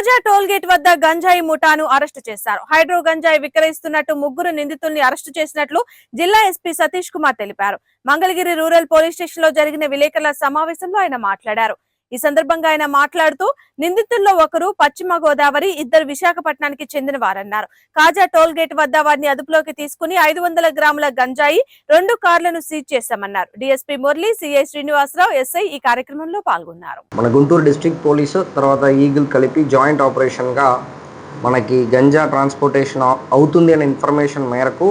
కాజా toll gate వద్ద గంజాయి ముఠాను arrest చేశారు. హైడ్రో గంజాయి విక్రయిస్తున్నట్టు ముగ్గురు నిందితుల్ని అరెస్టు చేసినట్లు జిల్లా ఎస్పీ సతీష్ కుమార్ తెలిపారు. మంగళగిరి రూరల్ పోలీస్ స్టేషన్ లో జరిగిన విలేకరుల సమావేశంలో ఆయన మాట్లాడారు. ఈ సందర్భంగా ఆయన మాట్లాడుతూ నిందితుల్లో ఒకరు పశ్చిమ గోదావరి, ఇద్దరు విశాఖపట్నానికి చెందిన వారన్నారు. కాజా టోల్ గేట్ వద్ద వారిని అదుపులోకి తీసుకుని 500 గ్రాముల గంజాయి, 2 కార్లను సీజ్ చేశామన్నారు. DSP Murali, CI Srinivasarao, SI ఈ కార్యక్రమంలో పాల్గొన్నారు. మన గుంటూరు డిస్ట్రిక్ట్ పోలీసు తర్వాత ఈగిల్ కలిపి జాయింట్ ఆపరేషన్గా మనకి గంజా ట్రాన్స్పోర్టేషన్ అవుతుంది అనే ఇన్ఫర్మేషన్ మేరకు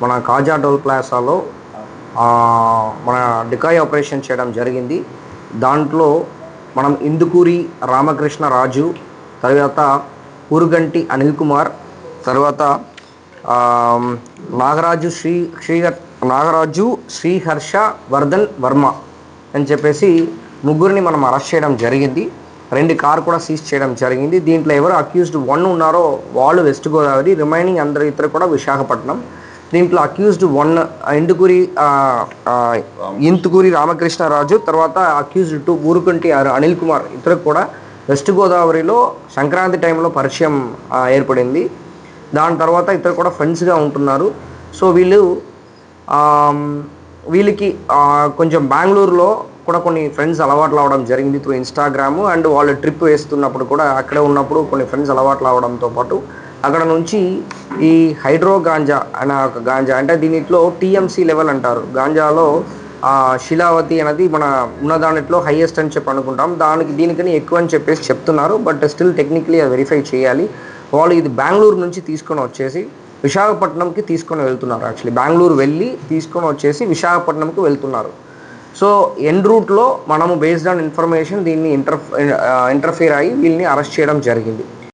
మన కాజా టోల్ ప్లాజాలో మన డికాయ్ ఆపరేషన్ చేయడం జరిగింది. దాంట్లో మనం ఇందుకూరి రామకృష్ణ రాజు, తర్వాత ఊరుగంటి అనిల్ కుమార్, తర్వాత నాగరాజు శ్రీహర్ష వర్ధన్ వర్మ అని చెప్పేసి ముగ్గురిని మనం అరెస్ట్ చేయడం జరిగింది. 2 కార్ కూడా సీజ్ చేయడం జరిగింది. దీంట్లో ఎవరు అక్యూజ్డ్ 1 ఉన్నారో వాళ్ళు వెస్ట్ గోదావరి, రిమైనింగ్ అందరు ఇద్దరు కూడా విశాఖపట్నం. దీంట్లో అక్యూజ్డ్ 1 ఇంతుకూరి రామకృష్ణరాజు, తర్వాత అక్యూజ్డ్ 2 ఊరుకంటి అనిల్ కుమార్, ఇద్దరు కూడా వెస్ట్ గోదావరిలో సంక్రాంతి టైంలో పరిచయం ఏర్పడింది. దాని తర్వాత ఇద్దరు కూడా ఫ్రెండ్స్గా ఉంటున్నారు. సో వీళ్ళకి కొంచెం బెంగళూరులో కూడా కొన్ని ఫ్రెండ్స్ అలవాట్లు అవ్వడం జరిగింది త్రూ ఇన్స్టాగ్రాము. అండ్ వాళ్ళు ట్రిప్ వేస్తున్నప్పుడు కూడా అక్కడే ఉన్నప్పుడు కొన్ని ఫ్రెండ్స్ అలవాట్లు అవ్వడంతో పాటు అక్కడ నుంచి ఈ హైడ్రో గాంజా అనే ఒక గాంజా, అంటే దీనిలో టీఎంసీ లెవెల్ అంటారు. గాంజాలో శిలావతి అనేది మన ఉన్నదానిలో హైయెస్ట్ అని చెప్పి అనుకుంటాం. దీనికని ఎక్కువ అని చెప్పేసి చెప్తున్నారు. బట్ స్టిల్ టెక్నికలీ అది వెరిఫై చేయాలి. వాళ్ళు ఇది బెంగళూరు నుంచి తీసుకొని వచ్చేసి విశాఖపట్నంకి తీసుకొని వెళ్తున్నారు. యాక్చువల్లీ బెంగళూరు వెళ్ళి తీసుకొని వచ్చేసి విశాఖపట్నంకి వెళ్తున్నారు. సో ఎండ్ రూట్లో మనము బేస్డ్ ఆన్ ఇన్ఫర్మేషన్ దీన్ని ఇంటర్ఫియర్ అయ్యి వీళ్ళని అరెస్ట్ చేయడం జరిగింది.